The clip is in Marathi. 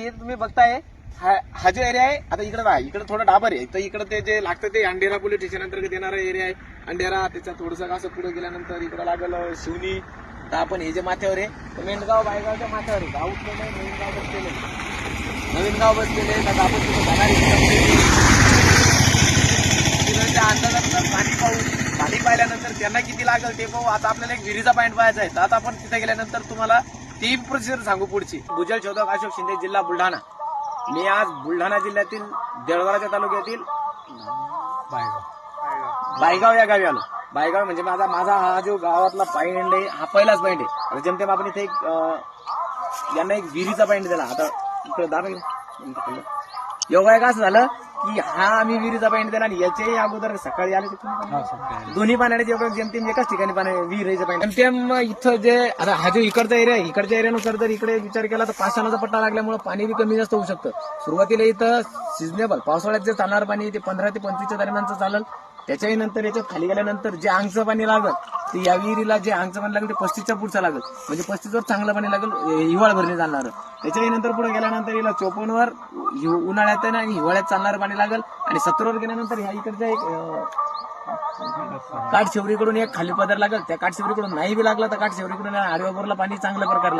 हे तुम्ही बघताय हा जो एरिया आहे, आता इकडे थोडं डाबर आहे, तर इकडे ते जे लागतं ते अंधेरा पोलीस स्टेशन अंतर्गत येणारा एरिया आहे. अंधेरा त्याच्या थोडंसं असं पुढे गेल्यानंतर इकडे लागल शिवनी. तर आपण हे जे माथ्यावर आहे, तर मेंढगाव बायगावच्या माथ्यावर आहे. गाव उठलेलं आहे, नवीन गाव बसलेलं आहे. नवीन गाव बसलेले आहे. तर आपण तिथं जाणार अंदाजानुसार पाणी पाहिल्यानंतर त्यांना किती लागेल ते पाहू. आता आपल्याला एक विहिरीचा पॉईंट पाहायचा आहे. तर आता आपण तिथे गेल्यानंतर तुम्हाला ती प्रोसिजर सांगू पुढची. भुजल शोधक अशोक शिंदे, जिल्हा बुलढाणा. मी आज बुलढाणा जिल्ह्यातील देवळगावच्या तालुक्यातील बायगाव या गावी आलो. बायगाव म्हणजे माझा हा जो गावातला पॉईंट आहे, हा पहिलाच पॉईंट आहे. आता जेमतेम आपण इथे यांना एक विहिरीचा पॉईंट दिला. आता इकडे योगा का असं झालं की हा आम्ही विहिरीचा पॉईंट दिला आणि याच्याही अगोदर सकाळी आले दोन्ही पाण्याचे योगा जेमतेम एकाच ठिकाणी विहिरीचा पॉईंट. जेमतेम इथं जे आता हा जो इकडचा एरिया आहे, इकडच्या एरियानुसार जर इकडे विचार केला तर 5 टनाचा पट्टा लागल्यामुळे पाणी बी कमी जास्त होऊ शकतं. सुरुवातीला इथं सिजनेबल पावसाळ्यात जे चालणार पाणी ते 15 ते 25च्या दरम्यानचं चालेल. त्याच्याही नंतर याच्यात खाली गेल्यानंतर जे आंगचं पाणी लागत ते या विहिरीला जे आंगचं पाणी लागेल ते 35च्या पुढचं लागेल. म्हणजे 35वर चांगलं पाणी लागेल, हिवाळ भरणे चालणार. त्याच्याही नंतर पुढे गेल्यानंतर याला 54वर उन्हाळ्यात आणि हिवाळ्यात चालणारं पाणी लागेल. आणि 70वर गेल्यानंतर ह्या इकडच्या एक काठशिवरीकडून एक खाली पदर लागेल. त्या काठशिवरीकडून नाही बी लागला तर काठशिवरीकडून आडव्यापूरला पाणी चांगल्या प्रकारे लागेल.